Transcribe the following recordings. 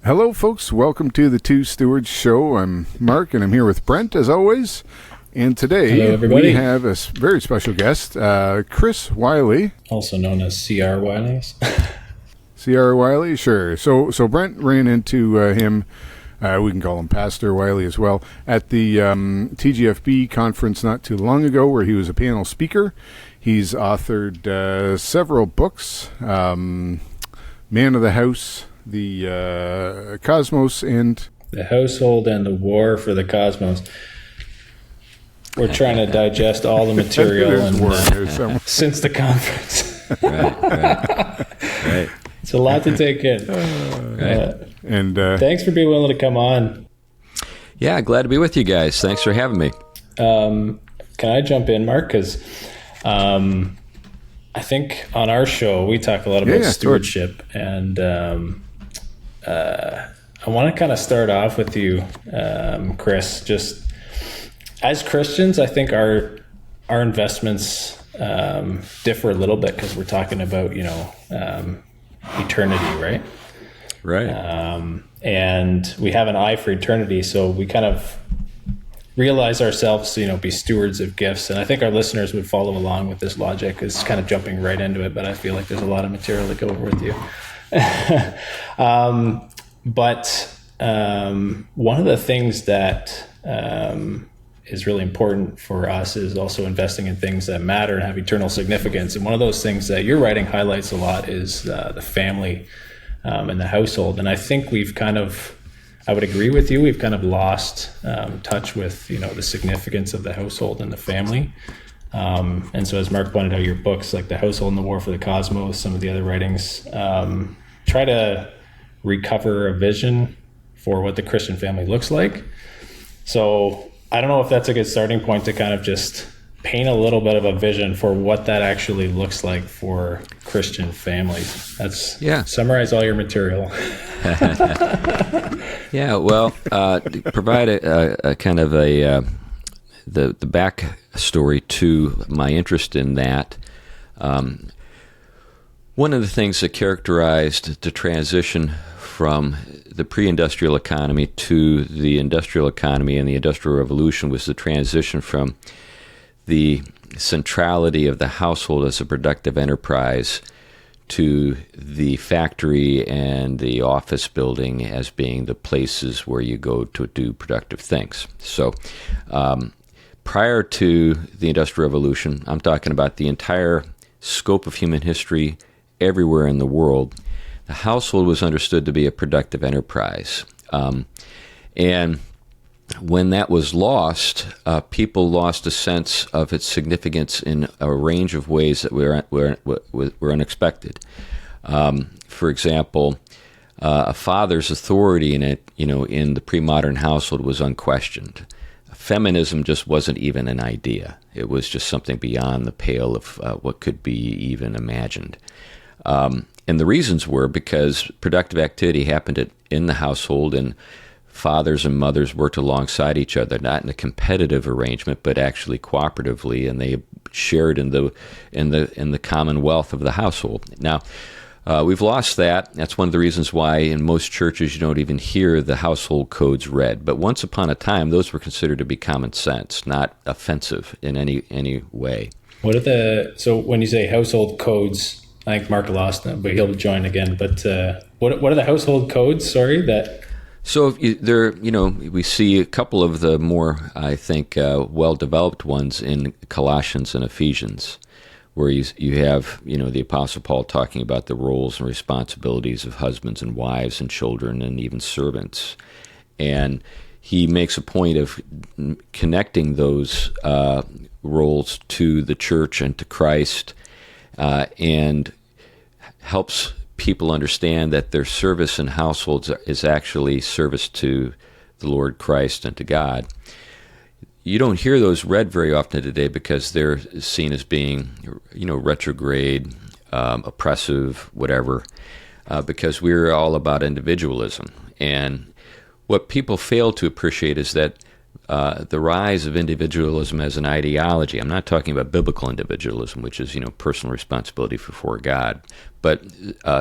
Hello, folks. Welcome to the Two Stewards Show. I'm Mark, and I'm here with Brent, as always. And today we have a very special guest, Chris Wiley. Also known as C.R. Wiley. C.R. Wiley, sure. So Brent ran into him, we can call him Pastor Wiley as well, at the TGFB conference not too long ago, where he was a panel speaker. He's authored several books, Man of the House, the Cosmos, and The Household and the War for the Cosmos. We're trying to digest all the material since the conference. Right. It's a lot to take in. And thanks for being willing to come on. Yeah, glad to be with you guys. Thanks for having me. Can I jump in, Mark? Because I think on our show we talk a lot about stewardship, and I want to kind of start off with you, Chris. Just as Christians, I think our investments differ a little bit because we're talking about eternity, right? Right. And we have an eye for eternity, so we kind of realize ourselves to be stewards of gifts. And I think our listeners would follow along with this logic. It's kind of jumping right into it, but I feel like there's a lot of material to go over with you. But one of the things that is really important for us is also investing in things that matter and have eternal significance. And one of those things that your writing highlights a lot is the family and the household. And I think I would agree with you, we've kind of lost touch with the significance of the household and the family. And so as Mark pointed out, your books like The Household and the War for the Cosmos, some of the other writings, try to recover a vision for what the Christian family looks like. So I don't know if that's a good starting point to kind of just paint a little bit of a vision for what that actually looks like for Christian families. Summarize all your material. Yeah, well, provide a kind of the back story to my interest in that. One of the things that characterized the transition from the pre-industrial economy to the industrial economy and the Industrial Revolution was the transition from the centrality of the household as a productive enterprise to the factory and the office building as being the places where you go to do productive things. So prior to the Industrial Revolution, I'm talking about the entire scope of human history everywhere in the world, the household was understood to be a productive enterprise. And when that was lost, people lost a sense of its significance in a range of ways that were unexpected. For example, a father's authority in the pre-modern household was unquestioned. Feminism just wasn't even an idea. It was just something beyond the pale of what could be even imagined. And the reasons were because productive activity happened in the household, and fathers and mothers worked alongside each other, not in a competitive arrangement, but actually cooperatively, and they shared in the commonwealth of the household. Now, we've lost that. That's one of the reasons why in most churches you don't even hear the household codes read. But once upon a time, those were considered to be common sense, not offensive in any way. So when you say household codes, I think Mark lost them, but he'll join again. But what are the household codes? So we see a couple of the more, I think, well-developed ones in Colossians and Ephesians, where you have the Apostle Paul talking about the roles and responsibilities of husbands and wives and children and even servants, and he makes a point of connecting those roles to the church and to Christ, and helps people understand that their service in households is actually service to the Lord Christ and to God. You don't hear those read very often today because they're seen as being, retrograde, oppressive, whatever, because we're all about individualism. And what people fail to appreciate is that the rise of individualism as an ideology. I'm not talking about biblical individualism, which is, personal responsibility before God, but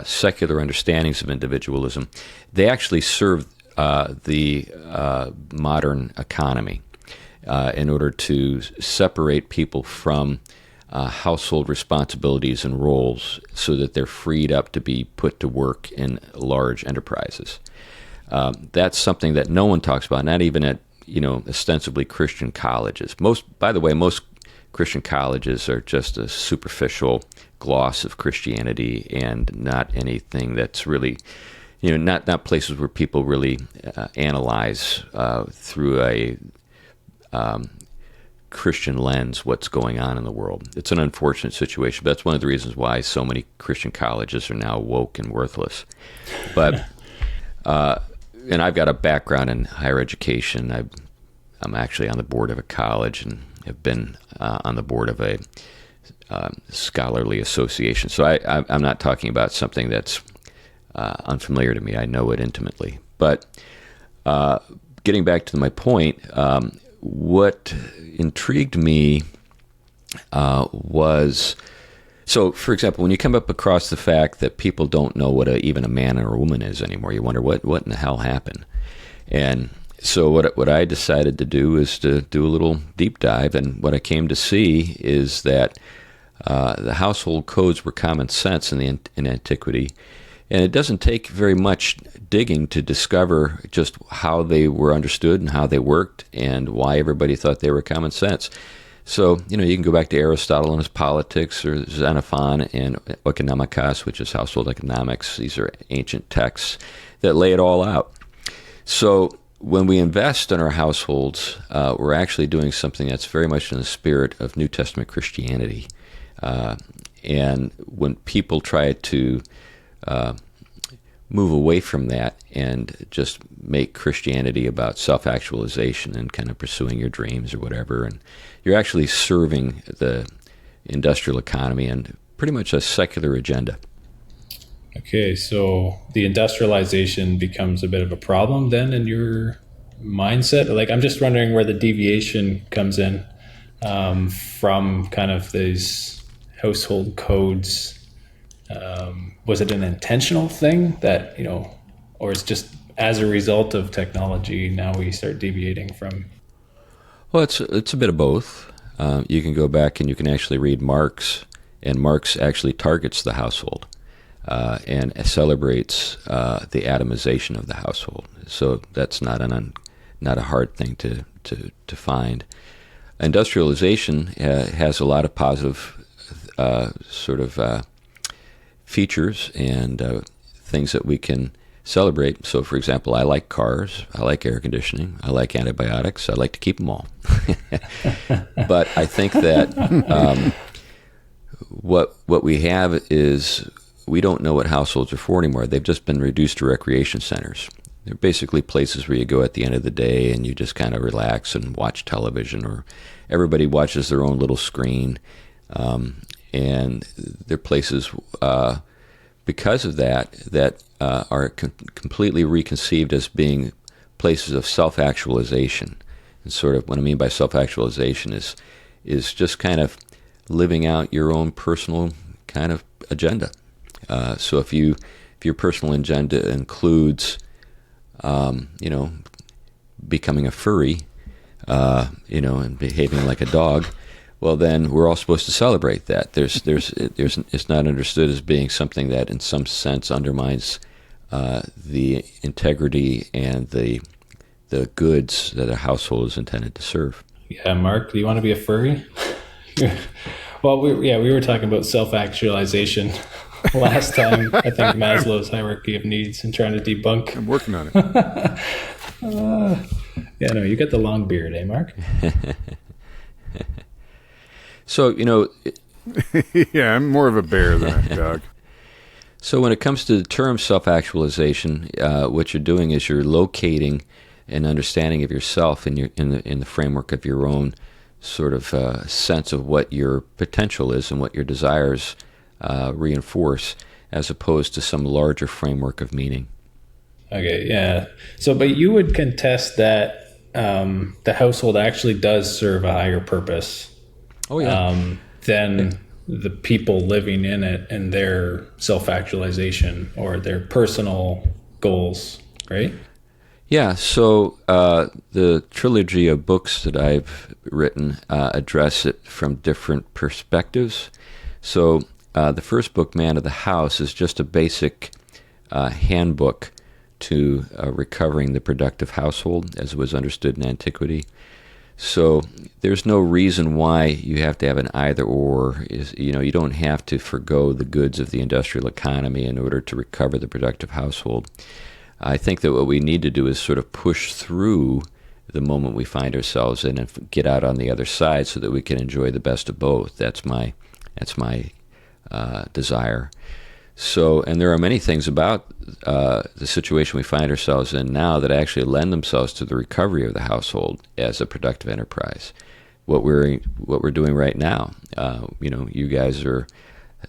secular understandings of individualism. They actually serve the modern economy in order to separate people from household responsibilities and roles so that they're freed up to be put to work in large enterprises. That's something that no one talks about, not even at ostensibly Christian colleges. By the way, most Christian colleges are just a superficial gloss of Christianity and not anything that's really, not places where people really analyze through a Christian lens what's going on in the world. It's an unfortunate situation, but that's one of the reasons why so many Christian colleges are now woke and worthless. But and I've got a background in higher education. I'm actually on the board of a college and have been on the board of a scholarly association. So I'm not talking about something that's unfamiliar to me. I know it intimately. But getting back to my point, what intrigued me was, so for example, when you come up across the fact that people don't know what even a man or a woman is anymore, you wonder what in the hell happened. And so what I decided to do is to do a little deep dive, and what I came to see is that the household codes were common sense in antiquity, and it doesn't take very much digging to discover just how they were understood and how they worked and why everybody thought they were common sense. So, you can go back to Aristotle and his Politics, or Xenophon and Oikonomikos, which is household economics. These are ancient texts that lay it all out. So when we invest in our households, we're actually doing something that's very much in the spirit of New Testament Christianity. And when people try to move away from that and just make Christianity about self-actualization and kind of pursuing your dreams or whatever, and you're actually serving the industrial economy and pretty much a secular agenda. Okay, so the industrialization becomes a bit of a problem then in your mindset? Like, I'm just wondering where the deviation comes in from kind of these household codes. Was it an intentional thing that, or it's just as a result of technology, now we start deviating from? Well, it's a bit of both. You can go back and you can actually read Marx, and Marx actually targets the household and celebrates the atomization of the household. So that's not a hard thing to find. Industrialization has a lot of positive features and things that we can celebrate. So, for example, I like cars, I like air conditioning, I like antibiotics, I like to keep them all. But I think that what we have is we don't know what households are for anymore. They've just been reduced to recreation centers. They're basically places where you go at the end of the day and you just kind of relax and watch television, or everybody watches their own little screen. And they're places, because of that are completely reconceived as being places of self-actualization. And sort of what I mean by self-actualization is just kind of living out your own personal kind of agenda. So if your personal agenda includes, becoming a furry, and behaving like a dog, well, then we're all supposed to celebrate that. It's not understood as being something that, in some sense, undermines the integrity and the goods that a household is intended to serve. Yeah, Mark, do you want to be a furry? Well, we were talking about self-actualization last time. I think Maslow's hierarchy of needs, and trying to debunk. I'm working on it. You got the long beard, eh, Mark? So, yeah, I'm more of a bear than a dog. So when it comes to the term self-actualization, what you're doing is you're locating an understanding of yourself in the framework of your own sort of sense of what your potential is and what your desires reinforce, as opposed to some larger framework of meaning. Okay, yeah. So, but you would contest that the household actually does serve a higher purpose Oh yeah. than the people living in it and their self-actualization or their personal goals, right? Yeah, so the trilogy of books that I've written address it from different perspectives. So the first book, Man of the House, is just a basic handbook to recovering the productive household as it was understood in antiquity. So there's no reason why you have to have an either or. You don't have to forgo the goods of the industrial economy in order to recover the productive household. I think that what we need to do is sort of push through the moment we find ourselves in and get out on the other side so that we can enjoy the best of both. That's my desire. So, and there are many things about the situation we find ourselves in now that actually lend themselves to the recovery of the household as a productive enterprise. What we're doing right now, you guys are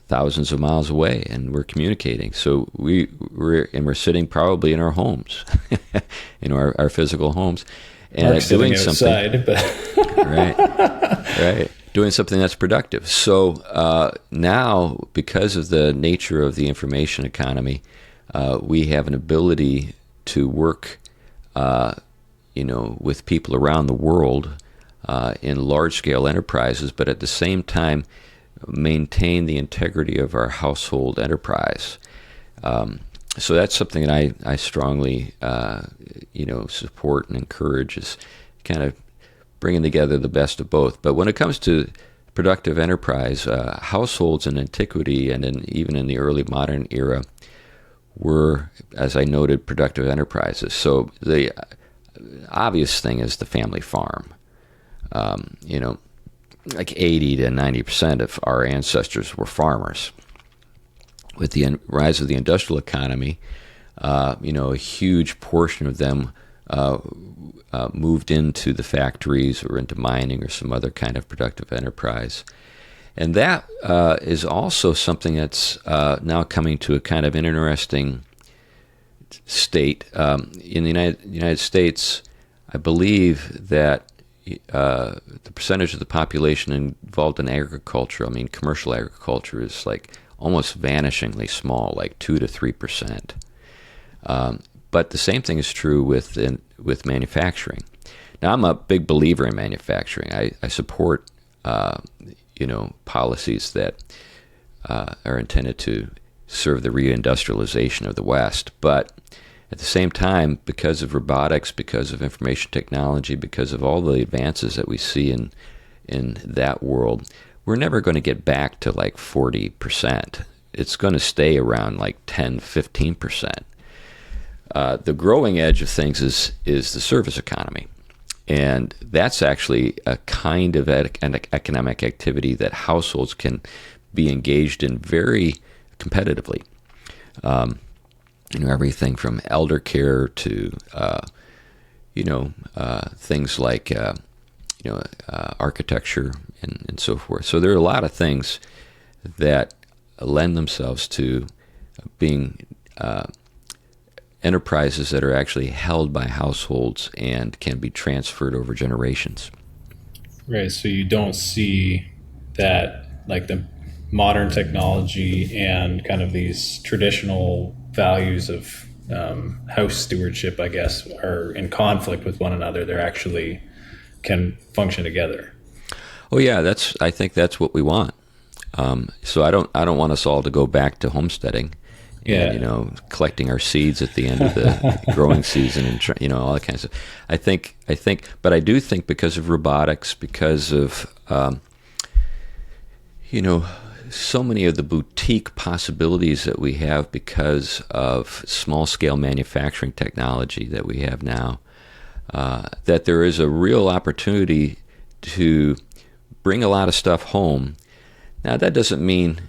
thousands of miles away, and we're communicating. So we're sitting probably in our homes, in our physical homes, and Mark's doing outside, something. but Right. Doing something that's productive. So now, because of the nature of the information economy, we have an ability to work, with people around the world in large-scale enterprises, but at the same time maintain the integrity of our household enterprise. So that's something that I strongly, support and encourage, is kind of bringing together the best of both. But when it comes to productive enterprise, households in antiquity and even in the early modern era were, as I noted, productive enterprises. So the obvious thing is the family farm. Like 80 to 90% of our ancestors were farmers. With the rise of the industrial economy, a huge portion of them moved into the factories or into mining or some other kind of productive enterprise. And that is also something that's now coming to a kind of an interesting state. In the United States, I believe that the percentage of the population involved in agriculture, commercial agriculture, is like almost vanishingly small, like 2 to 3%. But the same thing is true with manufacturing. Now, I'm a big believer in manufacturing. I support policies that are intended to serve the reindustrialization of the West. But at the same time, because of robotics, because of information technology, because of all the advances that we see in that world, we're never going to get back to like 40%. It's going to stay around like 10, 15%. The growing edge of things is the service economy. And that's actually a kind of an economic activity that households can be engaged in very competitively. Everything from elder care to, things like, architecture and so forth. So there are a lot of things that lend themselves to being enterprises that are actually held by households and can be transferred over generations. right. So you don't see that, like, the modern technology and kind of these traditional values of house stewardship, I guess, are in conflict with one another. They're actually can function together. Oh yeah, I think that's what we want. So I don't want us all to go back to homesteading. Yeah. And, collecting our seeds at the end of the growing season and, all that kind of stuff. But I do think because of robotics, because of, so many of the boutique possibilities that we have because of small-scale manufacturing technology that we have now, that there is a real opportunity to bring a lot of stuff home. Now, that doesn't mean,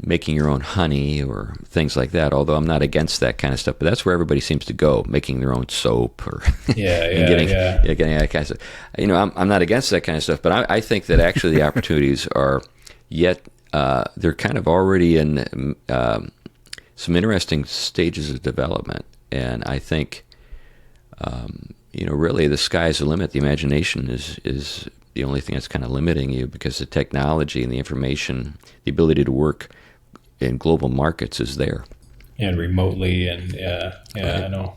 making your own honey or things like that, although I'm not against that kind of stuff. But that's where everybody seems to go, making their own soap or getting that kind of stuff. I'm not against that kind of stuff, but I think that actually the opportunities are they're kind of already in some interesting stages of development. And I think, really the sky's the limit. The imagination is the only thing that's kind of limiting you, because the technology and the information, the ability to work in global markets is there. And remotely, and I know.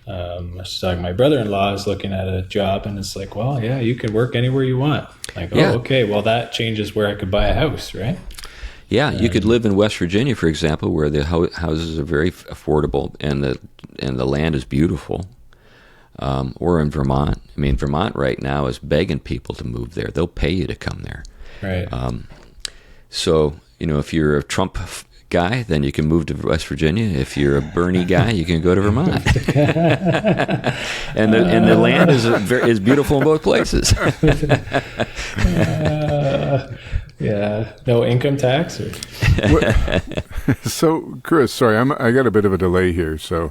I was talking, my brother-in-law is looking at a job, and it's like, well, yeah, you can work anywhere you want. Like, okay, well, that changes where I could buy a house, right? Yeah, you could live in West Virginia, for example, where the houses are very affordable and the land is beautiful. Or in Vermont. I mean, Vermont right now is begging people to move there. They'll pay you to come there. Right. So, if you're a Trump guy, then you can move to West Virginia. If you're a Bernie guy, you can go to Vermont. and the land is beautiful in both places. Yeah. No income tax. So, Chris, sorry, I got a bit of a delay here, so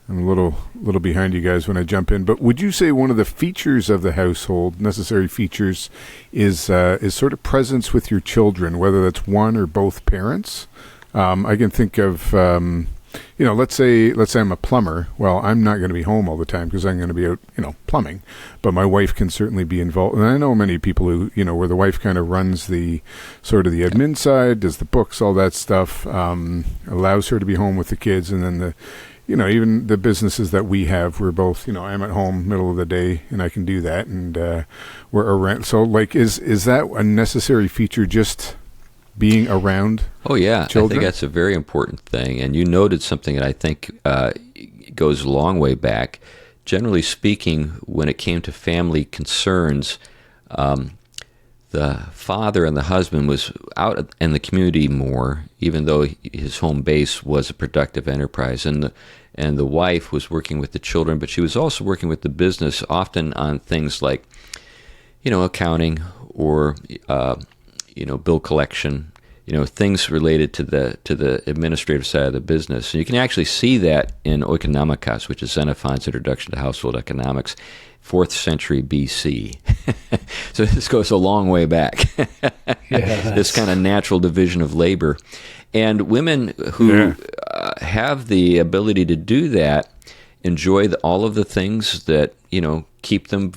I'm a little behind you guys when I jump in. But would you say one of the features of the household, necessary features, is sort of presence with your children, whether that's one or both parents? I can think of, let's say I'm a plumber. Well, I'm not going to be home all the time because I'm going to be out, plumbing. But my wife can certainly be involved. And I know many people who, where the wife kind of runs the sort of the admin side, does the books, all that stuff, allows her to be home with the kids, and then even the businesses that we have, we're both, I'm at home middle of the day and I can do that. And we're around. So, is that a necessary feature, just being around? Oh, yeah. Children? I think that's a very important thing. And you noted something that I think goes a long way back. Generally speaking, when it came to family concerns, the father and the husband was out in the community more, even though his home base was a productive enterprise. And the wife was working with the children, but she was also working with the business, often on things like, accounting or, bill collection, things related to the administrative side of the business. And you can actually see that in Oikonomikos, which is Xenophon's Introduction to Household Economics, 4th century BC. So this goes a long way back. This kind of natural division of labor. And women who have the ability to do that enjoy all of the things that, keep them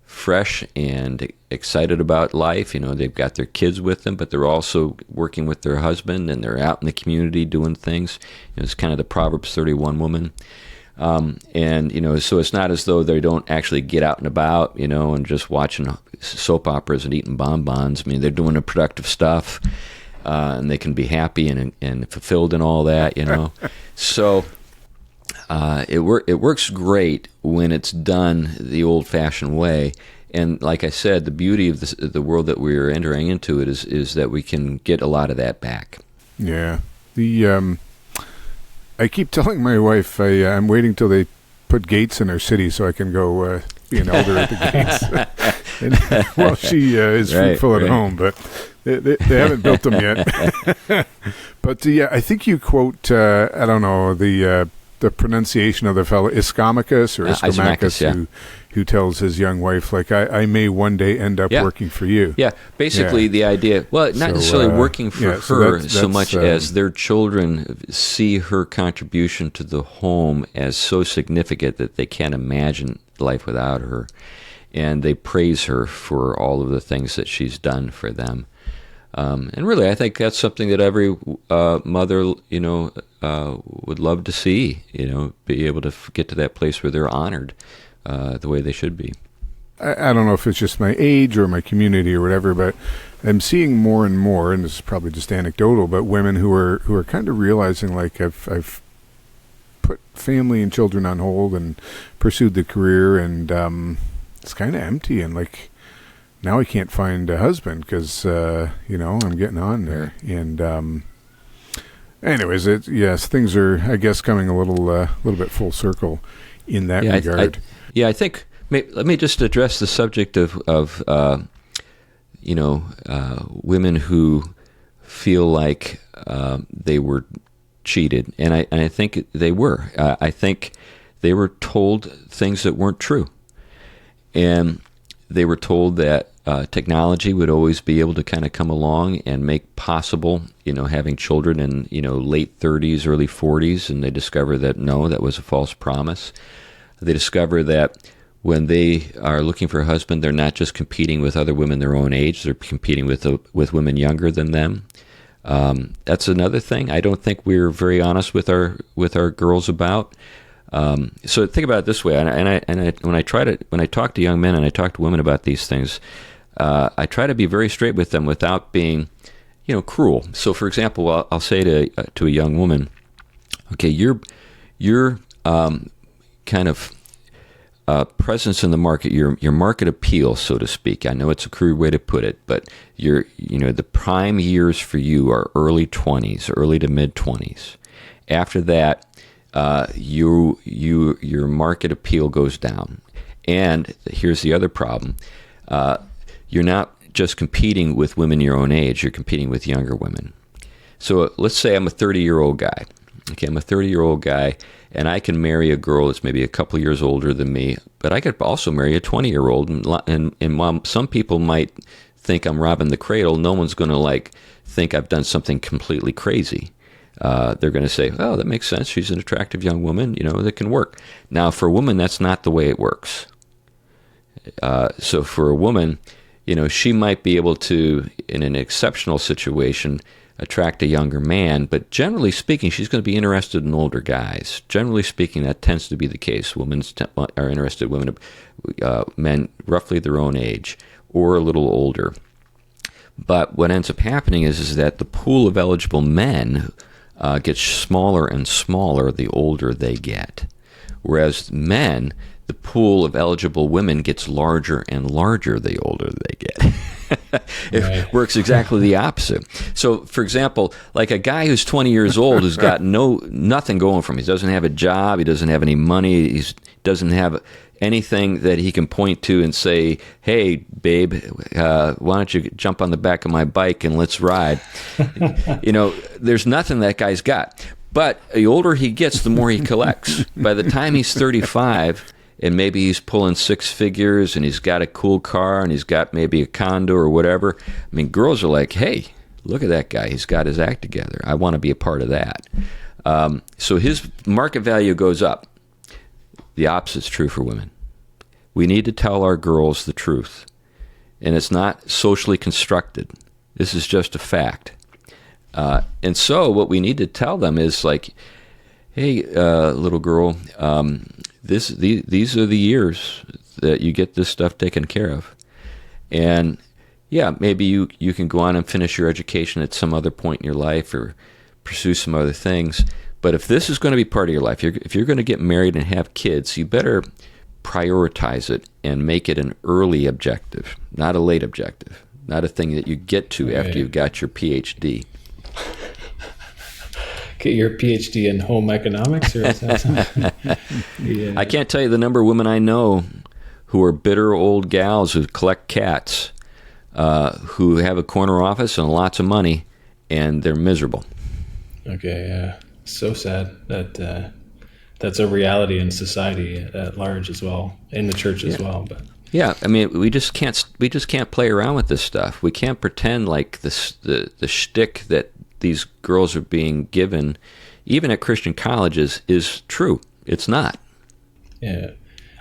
fresh and excited about life. They've got their kids with them, but they're also working with their husband, and they're out in the community doing things. It's kind of the Proverbs 31 woman. So it's not as though they don't actually get out and about, and just watching soap operas and eating bonbons. I mean, they're doing the productive stuff, and they can be happy and fulfilled in all that, So it works great when it's done the old-fashioned way. And like I said, the beauty of the world that we're entering into is that we can get a lot of that back. Yeah. I keep telling my wife I'm waiting till they put gates in our city so I can go be an elder at the gates. Well, she is fruitful at home, but they haven't built them yet. But I think you quote, I don't know, the pronunciation of the fellow, Iscomachus or Iscomachus, who tells his young wife, like, I may one day end up working for you. Yeah, basically the idea, well, not necessarily working for her so much as their children see her contribution to the home as so significant that they can't imagine life without her. And they praise her for all of the things that she's done for them. And really, I think that's something that every mother, would love to see, be able to get to that place where they're honored the way they should be. I don't know if it's just my age or my community or whatever, but I'm seeing more and more, and this is probably just anecdotal, but women who are kind of realizing, like, I've put family and children on hold and pursued the career, and it's kind of empty, and like, now I can't find a husband because, I'm getting on there. And anyways, things are, I guess, coming a little bit full circle in that regard. I think, let me just address the subject of women who feel like they were cheated. And I think they were. I think they were told things that weren't true. And they were told that technology would always be able to kind of come along and make possible, having children in, late 30s, early 40s, and they discover that no, that was a false promise. They discover that when they are looking for a husband, they're not just competing with other women their own age, they're competing with women younger than them. That's another thing I don't think we're very honest with our girls about. So think about it this way, when I talk to young men and I talk to women about these things, I try to be very straight with them without being, cruel. So, for example, I'll say to a young woman, okay, your kind of presence in the market, your market appeal, so to speak. I know it's a crude way to put it, but the prime years for you are early 20s, early to mid 20s. After that, your market appeal goes down. And here's the other problem. You're not just competing with women your own age, you're competing with younger women. So let's say I'm a 30-year-old guy. Okay, I'm a 30-year-old guy, and I can marry a girl that's maybe a couple years older than me, but I could also marry a 20-year-old. And while some people might think I'm robbing the cradle, no one's going to think I've done something completely crazy. They're going to say, oh, that makes sense. She's an attractive young woman, that can work. Now, for a woman, that's not the way it works. So for a woman, she might be able to, in an exceptional situation, attract a younger man, but generally speaking, she's going to be interested in older guys. Generally speaking, that tends to be the case. Women are interested in men roughly their own age or a little older. But what ends up happening is that the pool of eligible men gets smaller and smaller the older they get. Whereas men, the pool of eligible women gets larger and larger the older they get. It works exactly the opposite. So, for example, like a guy who's 20 years old who's got nothing going for him. He doesn't have a job. He doesn't have any money. He doesn't have anything that he can point to and say, hey, babe, why don't you jump on the back of my bike and let's ride? There's nothing that guy's got. But the older he gets, the more he collects. By the time he's 35, and maybe he's pulling six figures, and he's got a cool car, and he's got maybe a condo or whatever, I mean, girls are like, hey, look at that guy. He's got his act together. I want to be a part of that. So his market value goes up. The opposite's true for women. We need to tell our girls the truth. And it's not socially constructed. This is just a fact. And so what we need to tell them is like, hey, little girl, these are the years that you get this stuff taken care of. And yeah, maybe you can go on and finish your education at some other point in your life or pursue some other things. But if this is going to be part of your life, if you're going to get married and have kids, you better prioritize it and make it an early objective, not a late objective, not a thing that you get to after you've got your PhD. Get your PhD in home economics? Or is that something? Yeah. I can't tell you the number of women I know who are bitter old gals who collect cats, who have a corner office and lots of money, and they're miserable. Okay, yeah. So sad that that's a reality in society at large as well, in the church as well. But yeah, I mean, we just can't play around with this stuff. We can't pretend like the shtick that these girls are being given, even at Christian colleges, is true. It's not. Yeah.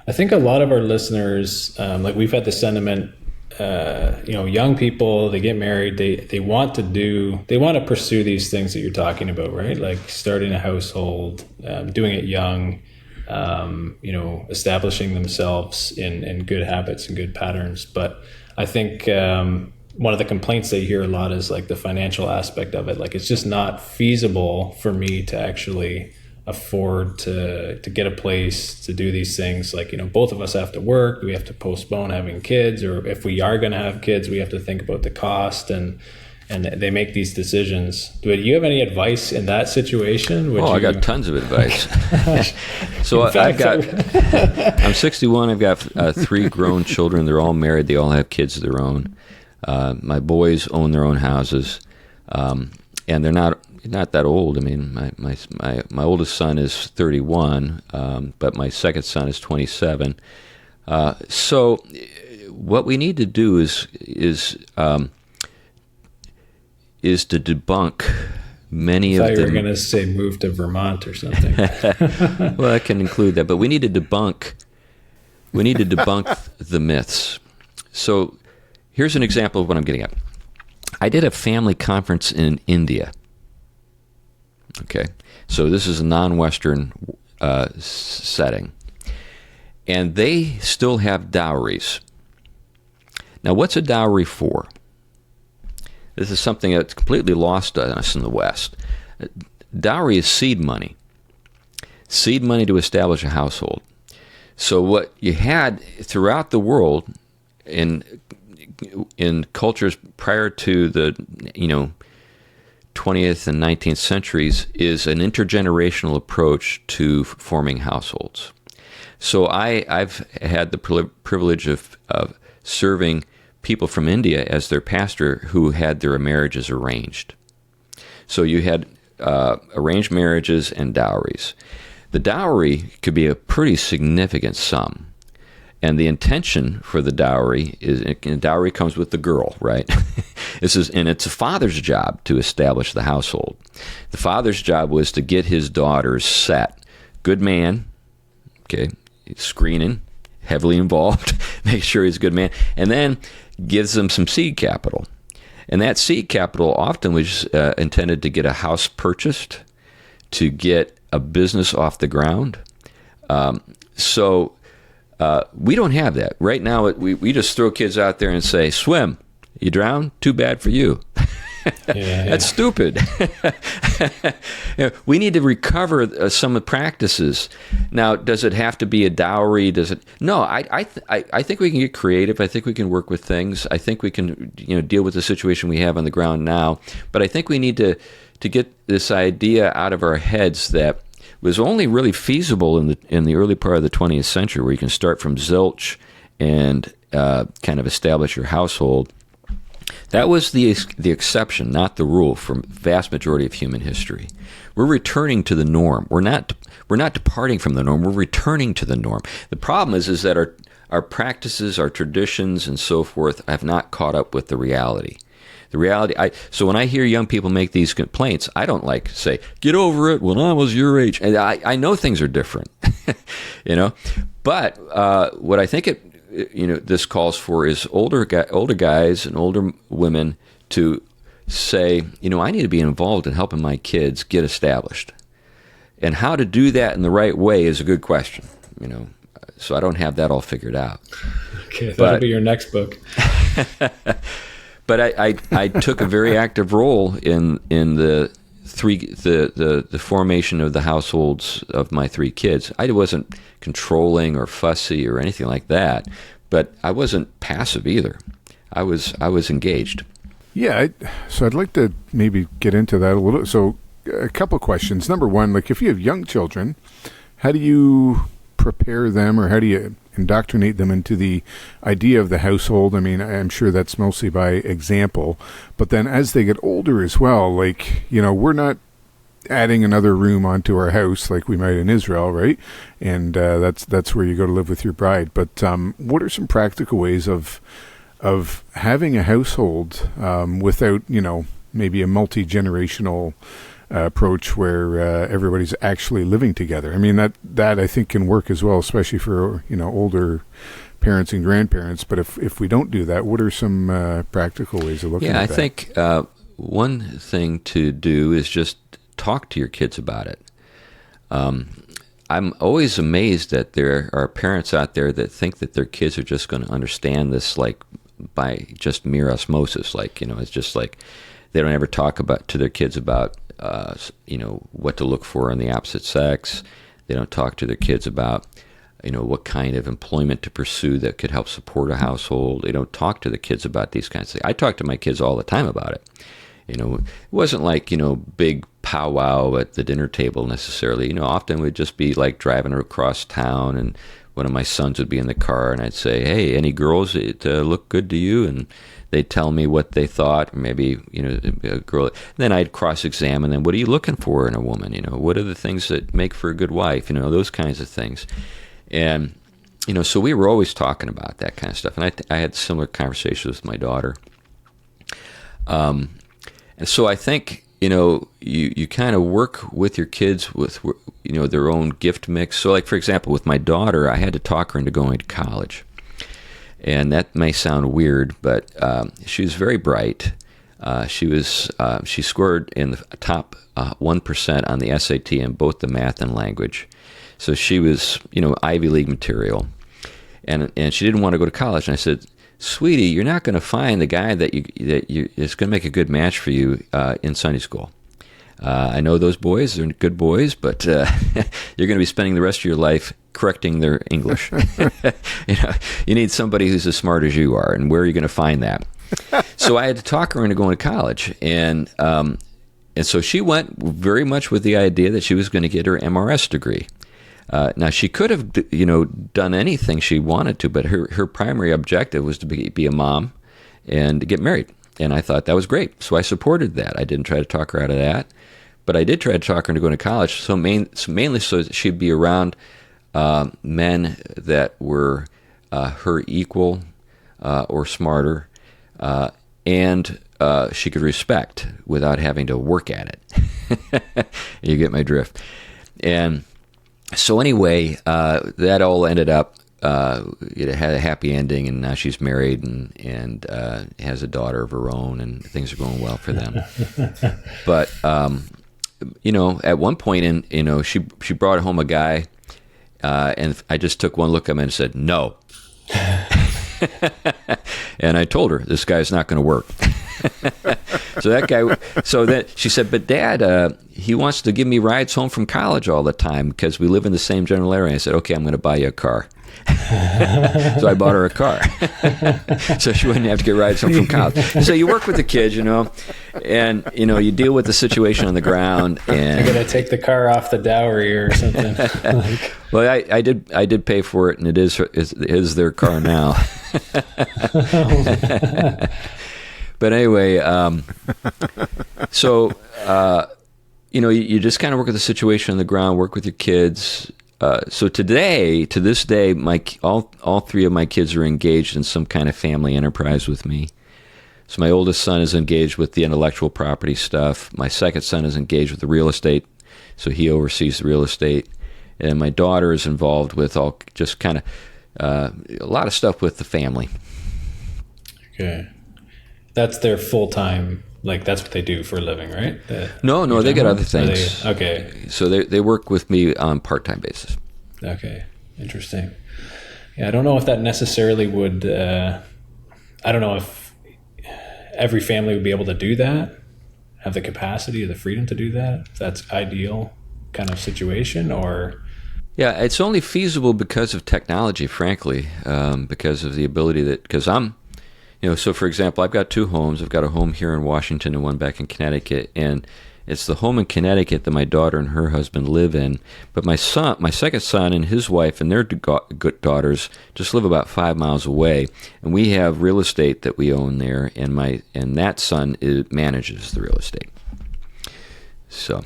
I think a lot of our listeners, we've had the sentiment, young people, they get married, they want to pursue these things that you're talking about, right? Like starting a household, doing it young, establishing themselves in good habits and good patterns. But I think one of the complaints they hear a lot is like the financial aspect of it. Like it's just not feasible for me to actually afford to get a place to do these things. Like, both of us have to work. We have to postpone having kids, or if we are going to have kids, we have to think about the cost, and they make these decisions. Do you have any advice in that situation? I got tons of advice. So I'm 61. I've got 3 grown children. They're all married. They all have kids of their own. My boys own their own houses, and they're not that old. I mean, my oldest son is 31, but my second son is 27. So what we need to do is to debunk many I thought of you the. were going to say move to Vermont or something. Well, I can include that, but we need to debunk. We need to debunk the myths. So, here's an example of what I'm getting at. I did a family conference in India. Okay, so this is a non-Western setting, and they still have dowries. Now, what's a dowry for? This is something that's completely lost on us in the West. Dowry is seed money to establish a household. So what you had throughout the world in cultures prior to the 20th and 19th centuries is an intergenerational approach to forming households. So I've had the privilege of serving people from India as their pastor who had their marriages arranged. So you had arranged marriages and dowries. The dowry could be a pretty significant sum. And the intention for the dowry is, and dowry comes with the girl, right? And it's a father's job to establish the household. The father's job was to get his daughters set. Good man, okay, screening, heavily involved, make sure he's a good man, and then gives them some seed capital. And that seed capital often was intended to get a house purchased, to get a business off the ground. So we don't have that. Right now, we just throw kids out there and say, swim. You drown? Too bad for you. That's stupid. We need to recover some of the practices. Now, does it have to be a dowry? Does it? No, I think we can get creative. I think we can work with things. I think we can deal with the situation we have on the ground now. But I think we need to get this idea out of our heads that was only really feasible in the early part of the 20th century, where you can start from zilch and kind of establish your household. That was the exception, not the rule, for the vast majority of human history. We're returning to the norm. We're not departing from the norm. We're returning to the norm. The problem is that our practices, our traditions, and so forth have not caught up with the reality. The reality. So when I hear young people make these complaints, I don't say, "Get over it." When I was your age, and I know things are different, But what I think this calls for is older guys and older women to say, I need to be involved in helping my kids get established, and how to do that in the right way is a good question. So I don't have that all figured out. Okay, that'll be your next book. But I took a very active role in the formation of the households of my three kids. I wasn't controlling or fussy or anything like that, but I wasn't passive either. I was engaged. Yeah, so I'd like to maybe get into that a little. So a couple questions. Number one, if you have young children, how do you prepare them, or how do you indoctrinate them into the idea of the household? I mean, I'm sure that's mostly by example, but then as they get older as well, we're not adding another room onto our house like we might in Israel, right? And that's where you go to live with your bride. But what are some practical ways of having a household without, maybe a multi-generational approach where everybody's actually living together? I mean, that I think can work as well, especially for older parents and grandparents. But if we don't do that, what are some practical ways of looking at that? Yeah, I think one thing to do is just talk to your kids about it. I'm always amazed that there are parents out there that think that their kids are just going to understand this by just mere osmosis. It's just they don't ever talk to their kids about what to look for in the opposite sex. They don't talk to their kids about, what kind of employment to pursue that could help support a household. They don't talk to the kids about these kinds of things. I talk to my kids all the time about it. It wasn't big powwow at the dinner table necessarily. Often we'd just be driving across town, and one of my sons would be in the car, and I'd say, "Hey, any girls that look good to you?" And they'd tell me what they thought, or maybe, a girl. And then I'd cross-examine them. What are you looking for in a woman? What are the things that make for a good wife? Those kinds of things. And so we were always talking about that kind of stuff. And I had similar conversations with my daughter. And so I think, you kind of work with your kids with, their own gift mix. So like, for example, with my daughter, I had to talk her into going to college. And that may sound weird, but she was very bright. She scored in the top 1% on the SAT in both the math and language. So she was, Ivy League material. And she didn't want to go to college. And I said, sweetie, you're not going to find the guy that is going to make a good match for you in Sunday school. I know those boys; they're good boys, but you're going to be spending the rest of your life correcting their English. You need somebody who's as smart as you are, and where are you going to find that? So I had to talk her into going to college, and so she went very much with the idea that she was going to get her MRS degree. Now she could have, done anything she wanted to, but her primary objective was to be a mom and to get married. And I thought that was great. So I supported that. I didn't try to talk her out of that, but I did try to talk her into going to college. So mainly so that she'd be around men that were her equal or smarter, and she could respect without having to work at it. You get my drift. And so anyway, that all ended up, it had a happy ending, and now she's married and has a daughter of her own, and things are going well for them. But, at one point, she brought home a guy, and I just took one look at him and said, no. And I told her, this guy's not going to work. So that she said, but Dad, he wants to give me rides home from college all the time because we live in the same general area. I said, okay, I'm going to buy you a car. So I bought her a car. So she wouldn't have to get rides home from college. So you work with the kids, and, you deal with the situation on the ground. And you're going to take the car off the dowry or something. Well, I did pay for it, and it is their car now. But anyway, so, you just kind of work with the situation on the ground, work with your kids. So to this day, all three of my kids are engaged in some kind of family enterprise with me. So my oldest son is engaged with the intellectual property stuff. My second son is engaged with the real estate, so he oversees the real estate. And my daughter is involved with just kind of a lot of stuff with the family. Okay. That's their full-time, that's what they do for a living, right? No, they got other things. Okay. So they work with me on part-time basis. Okay. Interesting. Yeah, I don't know if that necessarily would, I don't know if every family would be able to do that, have the capacity or the freedom to do that, if that's ideal kind of situation, or... Yeah, it's only feasible because of technology, frankly, because of the ability because I'm, so for example, I've got two homes. I've got a home here in Washington and one back in Connecticut, and it's the home in Connecticut that my daughter and her husband live in. But my second son and his wife and their daughters just live about 5 miles away, and we have real estate that we own there, and that son manages the real estate. So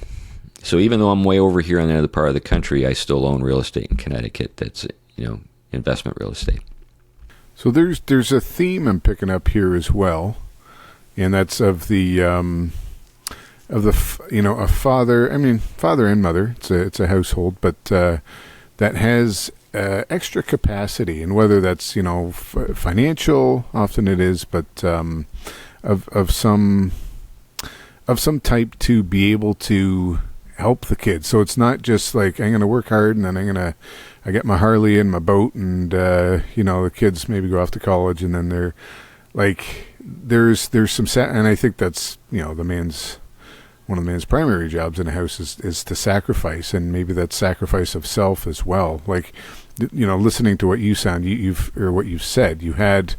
even though I'm way over here on the other part of the country, I still own real estate in Connecticut. That's investment real estate. So there's a theme I'm picking up here as well, and that's of the a father. I mean, father and mother. It's a household, but that has extra capacity, and whether that's financial, often it is, but of some type to be able to help the kids. So it's not just like I'm going to work hard and then I get my Harley and my boat and the kids maybe go off to college and then they're like there's some and I think that's one of the man's primary jobs in a house is to sacrifice, and maybe that sacrifice of self as well. Like listening to what you've said, you had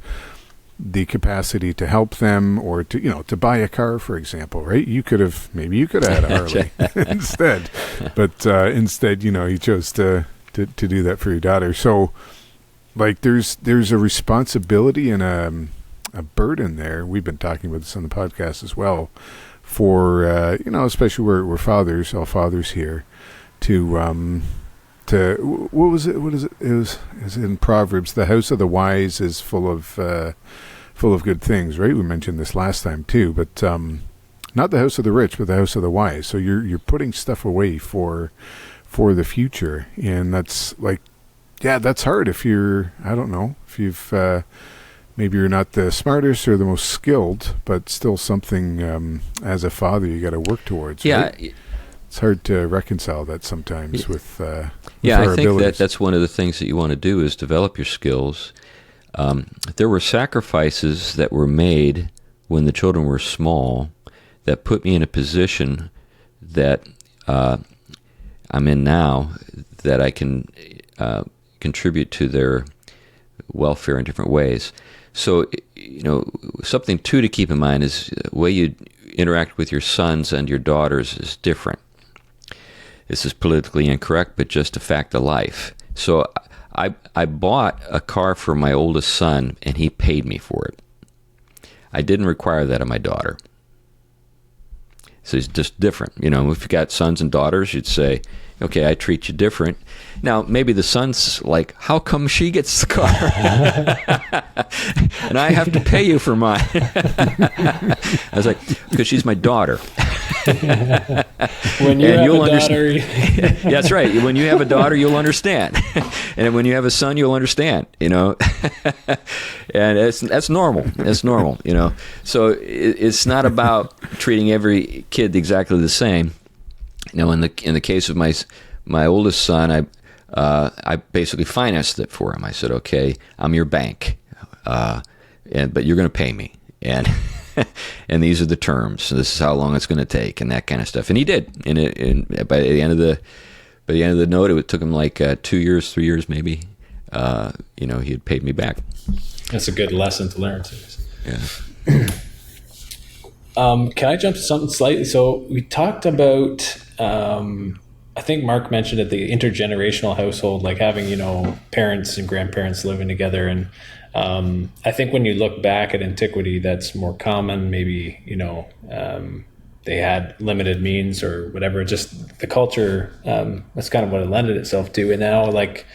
the capacity to help them or to buy a car, for example, right? You could have had a Harley instead, but instead you chose to do that for your daughter. So like there's a responsibility and a burden there. We've been talking about this on the podcast as well for especially we're fathers, all fathers here, to what was it? What is it? It was in Proverbs. The house of the wise is full of good things, right? We mentioned this last time too, but not the house of the rich, but the house of the wise. So you're putting stuff away for the future, and that's like, yeah, that's hard if you're, I don't know, if you've maybe you're not the smartest or the most skilled, but still something as a father you got to work towards. Yeah. Right? It's hard to reconcile that sometimes with our I think abilities. that's one of the things that you want to do is develop your skills. There were sacrifices that were made when the children were small that put me in a position that I'm in now, that I can contribute to their welfare in different ways. So, something too to keep in mind is the way you interact with your sons and your daughters is different. This is politically incorrect, but just a fact of life. So I bought a car for my oldest son, and he paid me for it. I didn't require that of my daughter. So it's just different. If you got sons and daughters, you'd say, okay, I treat you different. Now, maybe the son's like, how come she gets the car? And I have to pay you for mine. I was like, because she's my daughter. When you have a daughter. That's right. When you have a daughter, you'll understand. And when you have a son, you'll understand, And that's normal. That's normal, So it's not about treating every kid exactly the same. In the case of my oldest son, I basically financed it for him. I said, okay, I'm your bank, but you're going to pay me, and and these are the terms. So this is how long it's going to take, and that kind of stuff. And he did. And by the end of the note, it took him like 2 years, 3 years, maybe. He had paid me back. That's a good lesson to learn. Yeah. Can I jump to something slightly? So we talked about, I think Mark mentioned it, the intergenerational household, like having, parents and grandparents living together. And I think when you look back at antiquity, that's more common. Maybe, they had limited means or whatever, just the culture, that's kind of what it lended itself to. And now, like,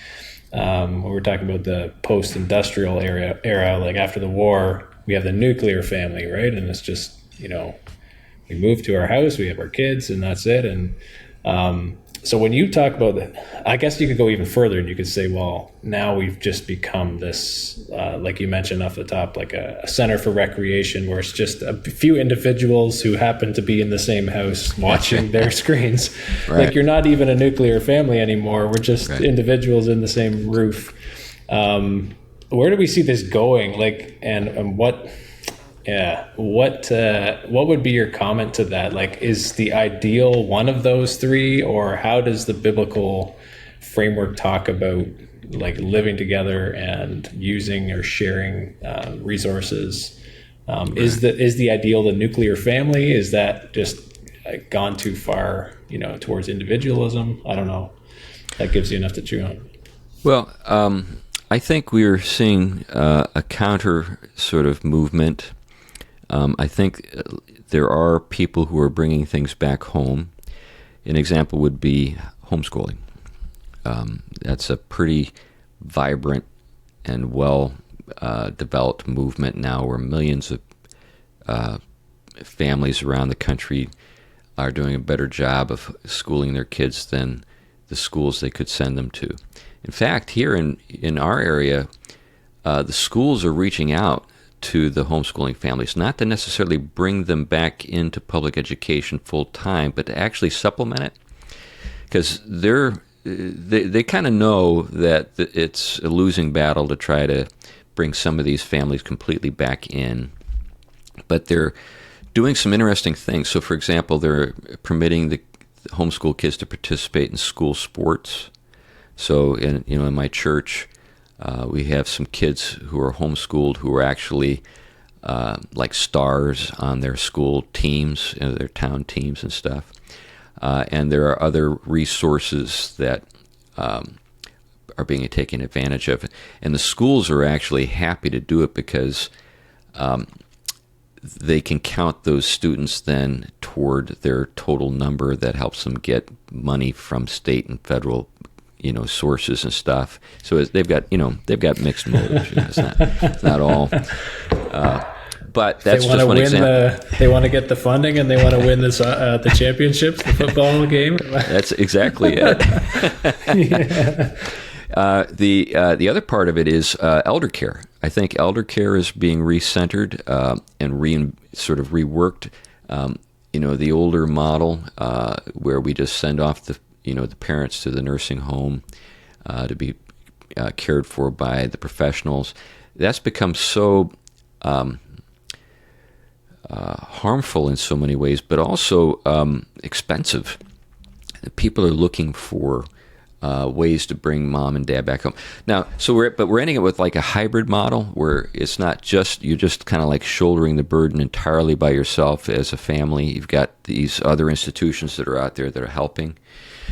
when we're talking about the post-industrial era, like after the war, we have the nuclear family, right? And it's just, we move to our house, we have our kids, and that's it. And so when you talk about that, I guess you could go even further and you could say, well, now we've just become this, like you mentioned off the top, like a center for recreation where it's just a few individuals who happen to be in the same house watching their screens. Right. Like you're not even a nuclear family anymore. We're just right. individuals in the same roof. Where do we see this going? Like, and what... Yeah. What would be your comment to that? Like, is the ideal one of those three, or how does the biblical framework talk about like living together and using or sharing resources? Is the ideal the nuclear family? Is that just gone too far, towards individualism? I don't know. That gives you enough to chew on. Well, I think we're seeing a counter sort of movement. I think there are people who are bringing things back home. An example would be homeschooling. That's a pretty vibrant and well-developed movement now where millions of families around the country are doing a better job of schooling their kids than the schools they could send them to. In fact, here in our area, the schools are reaching out to the homeschooling families, not to necessarily bring them back into public education full time, but to actually supplement it, because they kind of know that it's a losing battle to try to bring some of these families completely back in, but they're doing some interesting things. So, for example, they're permitting the homeschool kids to participate in school sports. So, in my church, we have some kids who are homeschooled who are actually like stars on their school teams, their town teams and stuff. And there are other resources that are being taken advantage of. And the schools are actually happy to do it because they can count those students then toward their total number that helps them get money from state and federal sources and stuff. So they've got mixed motives. It's not all. But that's just one example. They want to get the funding, and they want to win this the championships, the football game. That's exactly it. The other part of it is elder care. I think elder care is being recentered and sort of reworked. The older model where we just send off the parents to the nursing home to be cared for by the professionals. That's become so harmful in so many ways, but also expensive. People are looking for ways to bring mom and dad back home. Now, we're ending it with like a hybrid model where it's not just, you're just kind of like shouldering the burden entirely by yourself as a family. You've got these other institutions that are out there that are helping.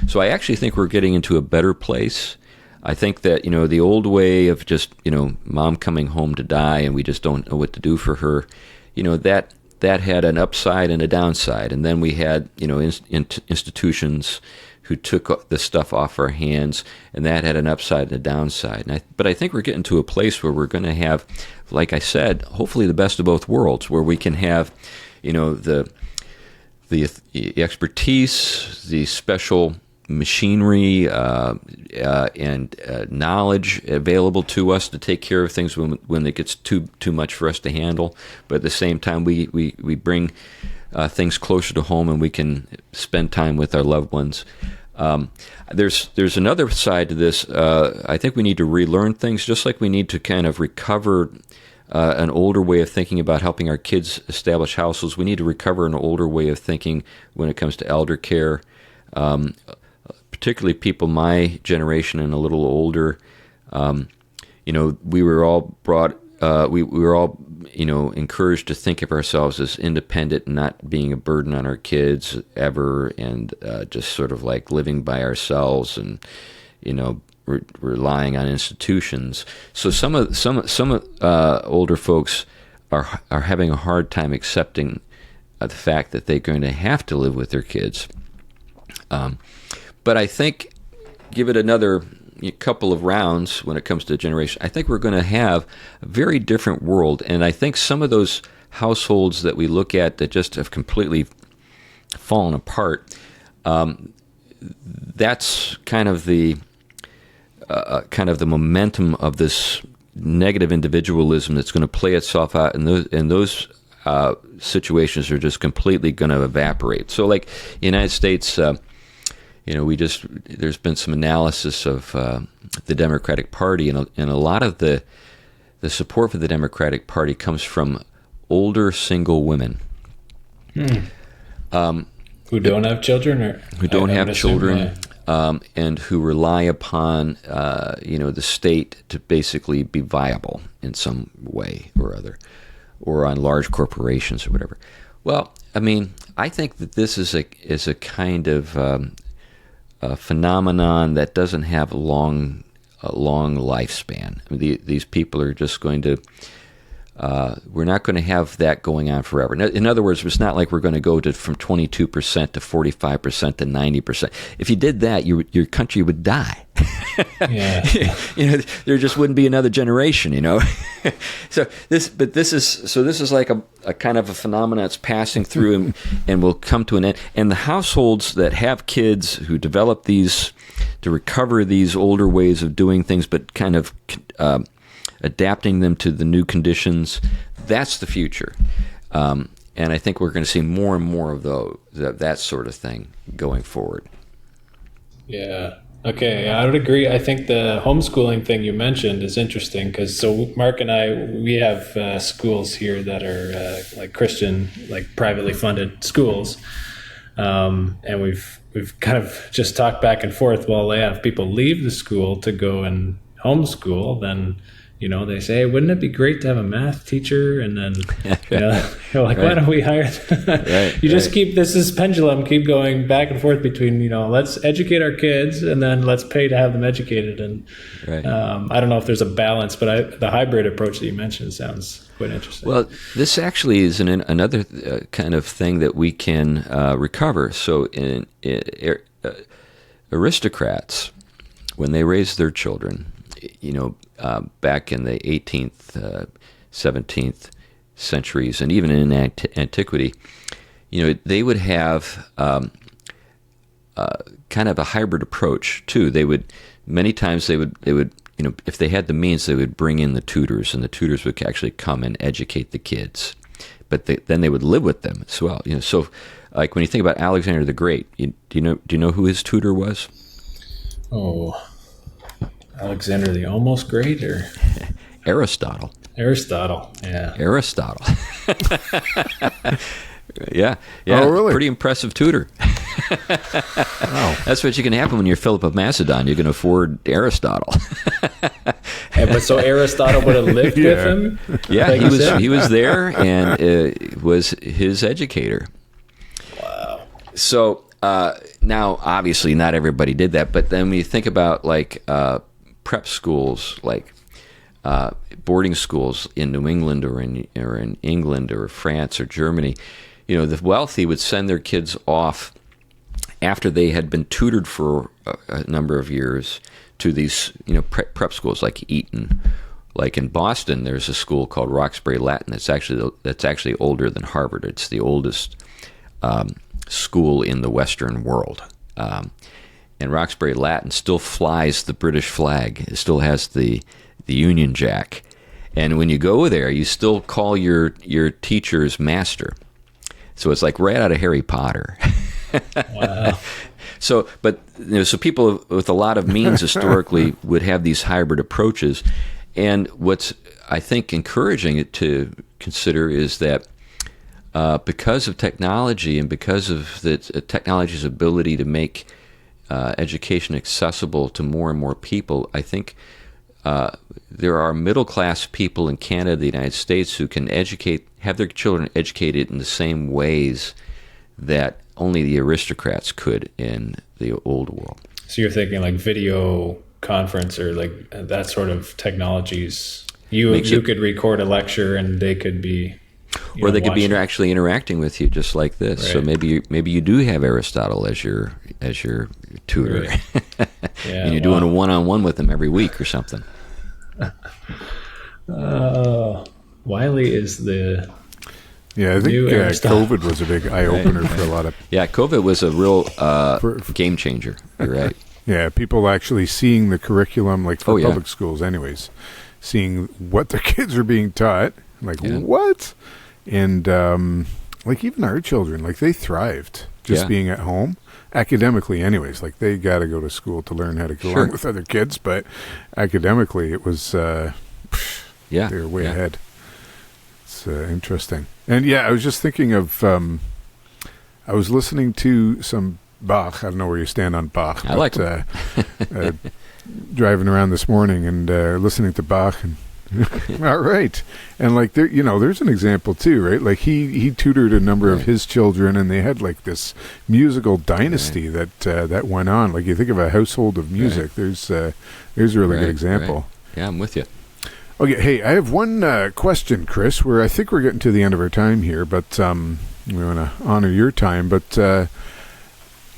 So I actually think we're getting into a better place. I think that, the old way of just, mom coming home to die and we just don't know what to do for her, that had an upside and a downside. And then we had, institutions who took the stuff off our hands, and that had an upside and a downside. But I think we're getting to a place where we're going to have, like I said, hopefully the best of both worlds, where we can have, the expertise, the special machinery and knowledge available to us to take care of things when it gets too much for us to handle. But at the same time, we bring things closer to home, and we can spend time with our loved ones. There's another side to this. I think we need to relearn things, just like we need to kind of recover an older way of thinking about helping our kids establish households. We need to recover an older way of thinking when it comes to elder care, particularly people my generation and a little older. We were all brought. We were all encouraged to think of ourselves as independent and not being a burden on our kids ever, and just sort of like living by ourselves and relying on institutions. So some older folks are having a hard time accepting the fact that they're going to have to live with their kids. But I think give it another couple of rounds when it comes to generation, I think we're going to have a very different world. And I think some of those households that we look at that just have completely fallen apart, that's kind of the momentum of this negative individualism that's going to play itself out, and those situations are just completely going to evaporate. So, like the United States. There's been some analysis of the Democratic Party, and a lot of the support for the Democratic Party comes from older single women who don't have children, or who don't have children, and who rely upon the state to basically be viable in some way or other, or on large corporations or whatever. Well, I mean, I think that this is a kind of a phenomenon that doesn't have a long lifespan. I mean, these people are just going to. We're not going to have that going on forever. In other words, it's not like we're going to go from 22% to 45% to 90%. If you did that, your country would die. Yeah. There just wouldn't be another generation. So this is like a kind of a phenomenon that's passing through and will come to an end. And the households that have kids who develop these to recover these older ways of doing things, but kind of adapting them to the new conditions, that's the future. And I think we're going to see more and more of that sort of thing going forward. Yeah. Okay, I would agree. I think the homeschooling thing you mentioned is interesting because Mark and I, we have schools here that are like Christian, like privately funded schools. And we've kind of just talked back and forth. Well, if people leave the school to go and homeschool, then they say, hey, wouldn't it be great to have a math teacher? And then, you're like, why don't we hire them? Just keep this pendulum keep going back and forth between, let's educate our kids and then let's pay to have them educated. And I don't know if there's a balance, but the hybrid approach that you mentioned sounds quite interesting. Well, this actually is another kind of thing that we can recover. So aristocrats when they raised their children, back in the 18th, 17th centuries, and even in antiquity, they would have kind of a hybrid approach too. Many times they would if they had the means, they would bring in the tutors, and the tutors would actually come and educate the kids. But then they would live with them as well. So like when you think about Alexander the Great, do you know who his tutor was? Oh, Alexander the Almost Great, or Aristotle. Aristotle, yeah. Aristotle. Yeah. Oh, really? Pretty impressive tutor. Oh. That's what you can happen when you're Philip of Macedon. You can afford Aristotle. But so Aristotle would have lived with him? Yeah, Like he was there and was his educator. Wow. So now, obviously, not everybody did that. But then when you think about like prep schools, like boarding schools in New England or in England or France or Germany, the wealthy would send their kids off after they had been tutored for a number of years to these, prep schools like Eton. Like in Boston, there's a school called Roxbury Latin that's actually older than Harvard. It's the oldest school in the Western world. And Roxbury Latin still flies the British flag. It still has the Union Jack. And when you go there, you still call your teachers master. So it's like right out of Harry Potter. Wow. So people with a lot of means historically would have these hybrid approaches. And what's, I think, encouraging it to consider is that because of technology and because of the technology's ability to make education accessible to more and more people, I think there are middle-class people in Canada, the United States, who can have their children educated in the same ways that only the aristocrats could in the old world. So you're thinking like video conference or like that sort of technologies. You could record a lecture and they could be, or they could be actually interacting with you just like this. Right. So maybe you do have Aristotle as your tutor, right. Yeah, and you're doing a one-on-one with them every week or something. Wiley is the I think COVID was a big eye-opener for a lot of... Yeah, COVID was a real game changer. You're right. Yeah, people actually seeing the curriculum, like for public schools anyways, seeing what their kids are being taught, like, what? And, like, even our children, like, they thrived just being at home, academically anyways. Like, they got to go to school to learn how to go along with other kids, but academically it was, they were way ahead. It's interesting. And, I was just thinking of, I was listening to some Bach. I don't know where you stand on Bach. I like driving around this morning and listening to Bach. And all right. And like there, there's an example too, right? Like he tutored a number of his children, and they had like this musical dynasty that went on. Like you think of a household of music. There's a really good example. Right. Yeah, I'm with you. Okay. Hey, I have one question, Chris. Where I think we're getting to the end of our time here, but we want to honor your time. But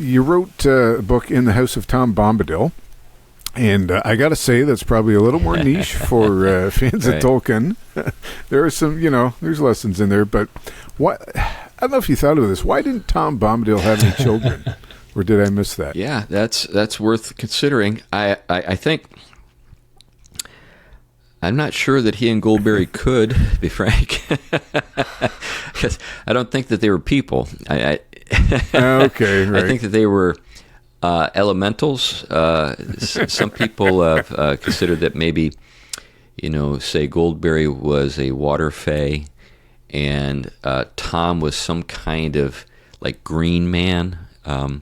you wrote a book, In the House of Tom Bombadil. And I got to say, that's probably a little more niche for fans of Tolkien. There are some, there's lessons in there. But I don't know if you thought of this. Why didn't Tom Bombadil have any children? Or did I miss that? Yeah, that's worth considering. I think, I'm not sure that he and Goldberry could, to be frank. Because I don't think that they were people. Okay, right. I think that they were... elementals. Some people have considered that maybe, say Goldberry was a water fae, and Tom was some kind of like green man. If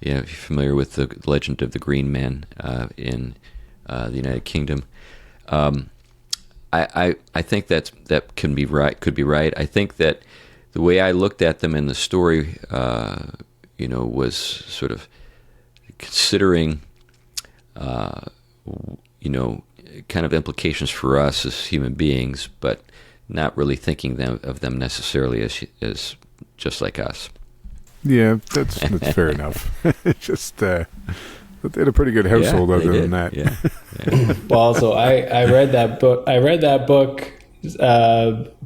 you're familiar with the legend of the Green Man in the United Kingdom, I think that can be right. Could be right. I think that the way I looked at them in the story, was sort of considering, kind of implications for us as human beings, but not really thinking of them necessarily as just like us. Yeah, that's fair enough. Just But they had a pretty good household Yeah, other they than did. that. Yeah. Well, so I read that book.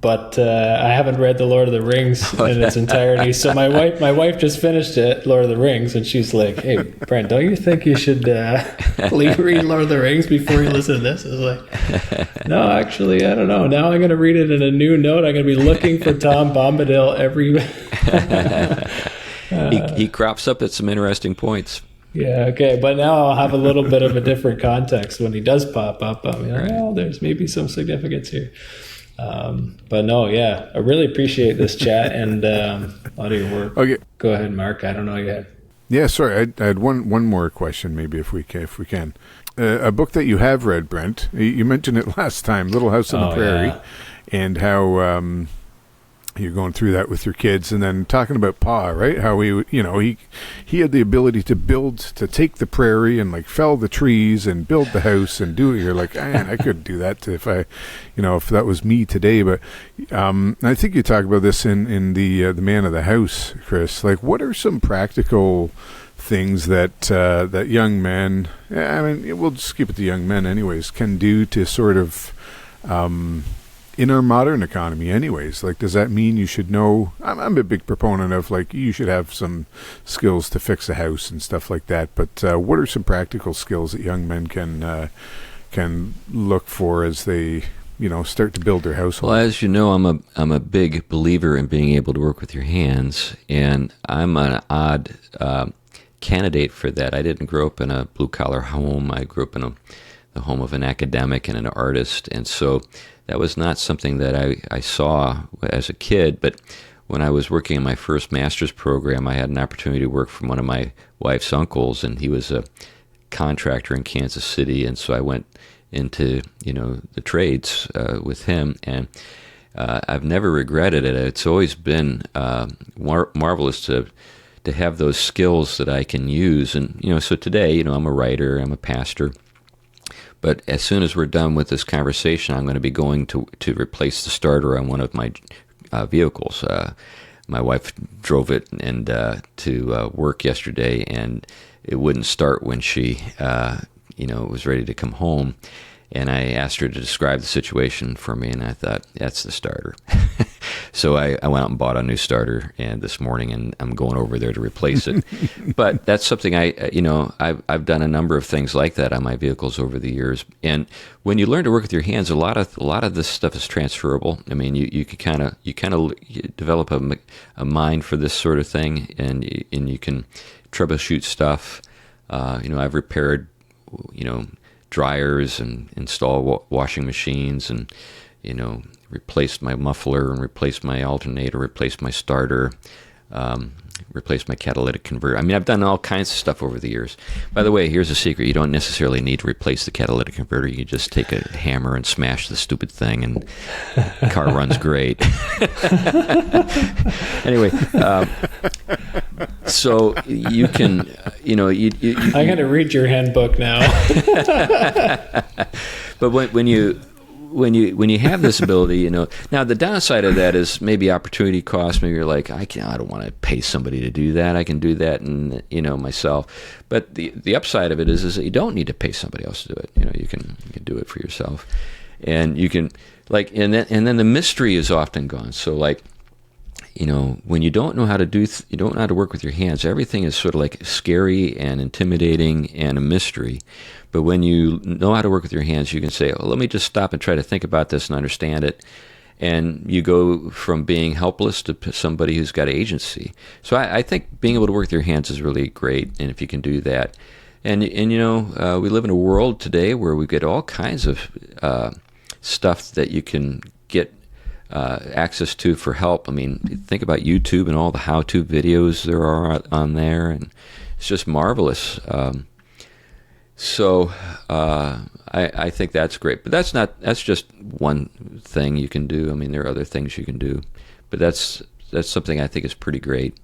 But I haven't read The Lord of the Rings in its entirety. So my wife just finished it, Lord of the Rings, and she's like, "Hey, Brent, don't you think you should read Lord of the Rings before you listen to this?" I was like, "No, actually, I don't know. Now I'm going to read it in a new note. I'm going to be looking for Tom Bombadil every." He crops up at some interesting points. Yeah, okay, but now I'll have a little bit of a different context when he does pop up. I mean, Right. oh, there's maybe some significance here. But no, yeah, I really appreciate this chat and a lot of your work. Okay. Go ahead, Mark. I don't know yet. Yeah, sorry. I had one more question, maybe if we can. A book that you have read, Brent. You mentioned it last time, Little House on the Prairie, Yeah. and how you're going through that with your kids, and then talking about Pa, right? How he had the ability to take the prairie and like fell the trees and build the house and do it. You're like, man, I could do that if that was me today. But I think you talk about this in the Man of the House, Chris. Like, what are some practical things that young men, I mean, we'll just keep it to young men anyways, can do to sort of in our modern economy anyways? Like, does that mean you should know? I'm a big proponent of, like, you should have some skills to fix a house and stuff like that, but what are some practical skills that young men can look for as they start to build their household? Well, as you know, I'm a big believer in being able to work with your hands, and I'm an odd candidate for that. I didn't grow up in a blue-collar home. I grew up in the home of an academic and an artist, and so that was not something that I saw as a kid. But when I was working in my first master's program, I had an opportunity to work for one of my wife's uncles, and he was a contractor in Kansas City, and so I went into the trades with him, and I've never regretted it. It's always been marvelous to have those skills that I can use. And so today, I'm a writer, I'm a pastor. But as soon as we're done with this conversation, I'm going to be going to replace the starter on one of my vehicles. My wife drove it to work yesterday, and it wouldn't start when she was ready to come home. And I asked her to describe the situation for me, and I thought, that's the starter. So I went out and bought a new starter this morning, and I'm going over there to replace it. But that's something I've done a number of things like that on my vehicles over the years. And when you learn to work with your hands, a lot of this stuff is transferable. I mean, you kind of develop a mind for this sort of thing, and you can troubleshoot stuff. I've repaired dryers and install washing machines, and replaced my muffler and replaced my alternator, replaced my starter, replaced my catalytic converter. I mean, I've done all kinds of stuff over the years. By the way, here's a secret: you don't necessarily need to replace the catalytic converter. You can just take a hammer and smash the stupid thing, and the car runs great. Anyway, so you can, I got to read your handbook now. But when you have this ability, now the downside of that is maybe opportunity cost. Maybe you're like, I don't want to pay somebody to do that. I can do that, and myself. But the upside of it is that you don't need to pay somebody else to do it. You can do it for yourself, and you can and then the mystery is often gone. So when you don't know how to you don't know how to work with your hands, everything is sort of like scary and intimidating and a mystery. But when you know how to work with your hands, you can say, well, let me just stop and try to think about this and understand it. And you go from being helpless to somebody who's got agency. So I think being able to work with your hands is really great, and if you can do that. And we live in a world today where we get all kinds of stuff that you can get access to for help. I mean, think about YouTube and all the how-to videos there are on there, and it's just marvelous. So I think that's great, but that's just one thing you can do. I mean, there are other things you can do, but that's something I think is pretty great.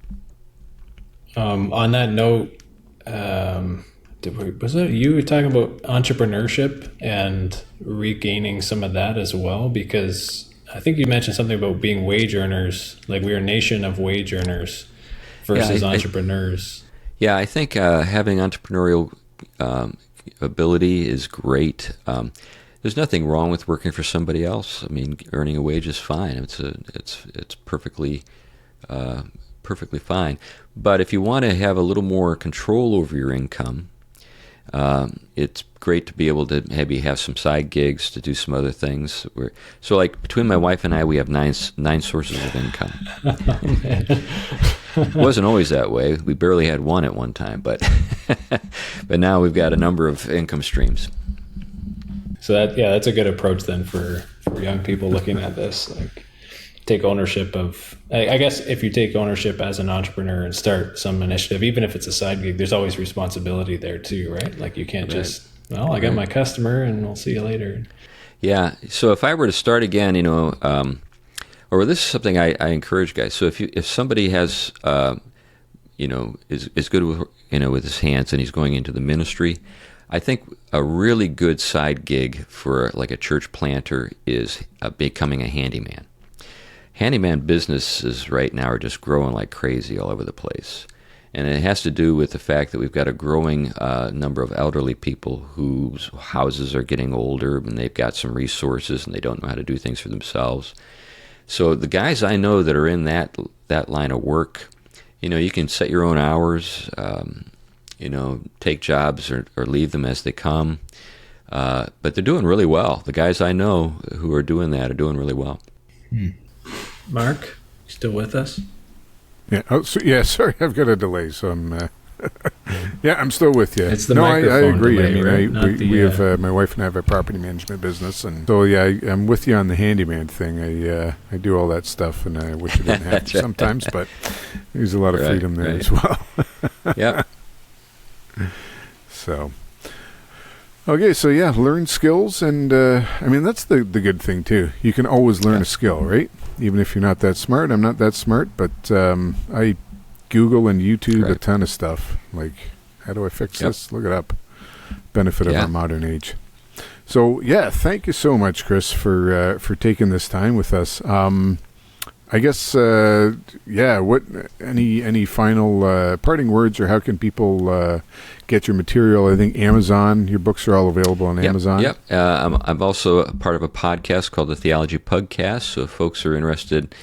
On that note, was it you were talking about entrepreneurship and regaining some of that as well? Because I think you mentioned something about being wage earners, like we're a nation of wage earners versus entrepreneurs. I think having entrepreneurial ability is great. There's nothing wrong with working for somebody else. I mean, earning a wage is fine. It's perfectly fine. But if you want to have a little more control over your income, it's great to be able to maybe have some side gigs, to do some other things. So like between my wife and I, we have nine sources of income. It wasn't always that way. We barely had one at one time, but but now we've got a number of income streams. So that's a good approach then for young people looking at this. Like, take ownership of, I guess if you take ownership as an entrepreneur and start some initiative, even if it's a side gig, there's always responsibility there too, right? Like you can't just, I got my customer and we'll see you later. Yeah. So if I were to start again, or this is something I encourage guys. So if somebody has, is good with, with his hands and he's going into the ministry, I think a really good side gig for like a church planter is becoming a handyman. Handyman businesses right now are just growing like crazy all over the place. And it has to do with the fact that we've got a growing number of elderly people whose houses are getting older and they've got some resources and they don't know how to do things for themselves. So the guys I know that are in that line of work, you can set your own hours, take jobs or leave them as they come. But they're doing really well. The guys I know who are doing that are doing really well. Mark, you still with us? Yeah. Oh, sorry, I've got a delay, so I'm. I'm still with you. It's the microphone I agree. delay, right? We have my wife and I have a property management business, and so I'm with you on the handyman thing. I do all that stuff, and I wish I didn't have to sometimes, but there's a lot of freedom there as well. Yeah. So. Okay, so learn skills, and that's the good thing too. You can always learn a skill, right? Even if you're not that smart. I'm not that smart, but I Google and YouTube a ton of stuff. Like, how do I fix this? Look it up. Benefit of our modern age. So thank you so much, Chris, for taking this time with us. I guess what any final parting words, or how can people get your material? I think Amazon, your books are all available on Amazon. Yep. I'm also a part of a podcast called the Theology Pugcast, so if folks are interested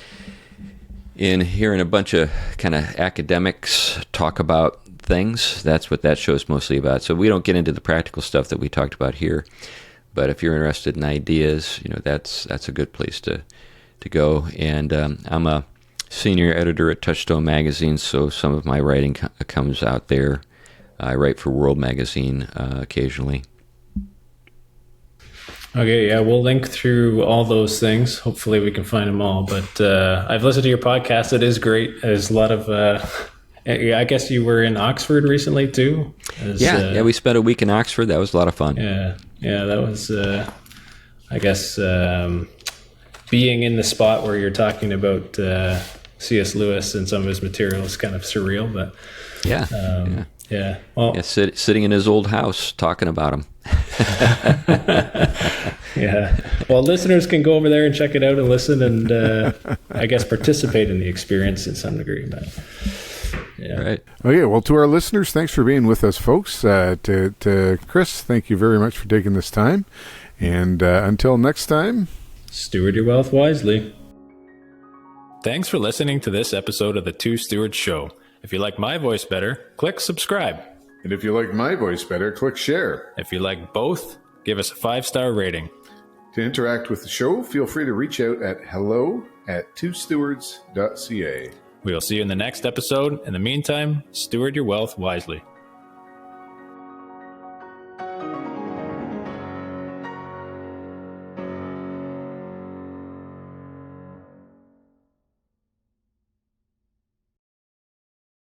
in hearing a bunch of kind of academics talk about things, that's what that show is mostly about. So we don't get into the practical stuff that we talked about here, but if you're interested in ideas, that's a good place to go. And I'm a senior editor at Touchstone magazine, so some of my writing comes out there. I write for World Magazine occasionally. Okay, we'll link through all those things. Hopefully we can find them all. But I've listened to your podcast. It is great. There's a lot of... I guess you were in Oxford recently too? We spent a week in Oxford. That was a lot of fun. Yeah, that was... I guess... being in the spot where you're talking about C.S. Lewis and some of his material is kind of surreal, but well, sitting in his old house talking about him. Well, listeners can go over there and check it out and listen, and I guess participate in the experience in some degree. But right. Okay. Well, to our listeners, thanks for being with us, folks. To Chris, thank you very much for taking this time, and until next time. Steward your wealth wisely. Thanks for listening to this episode of the Two Stewards Show. If you like my voice better, click subscribe. And if you like my voice better, click share. If you like both, give us a 5-star rating. To interact with the show, feel free to reach out at hello@twostewards.ca. We'll see you in the next episode. In the meantime, steward your wealth wisely.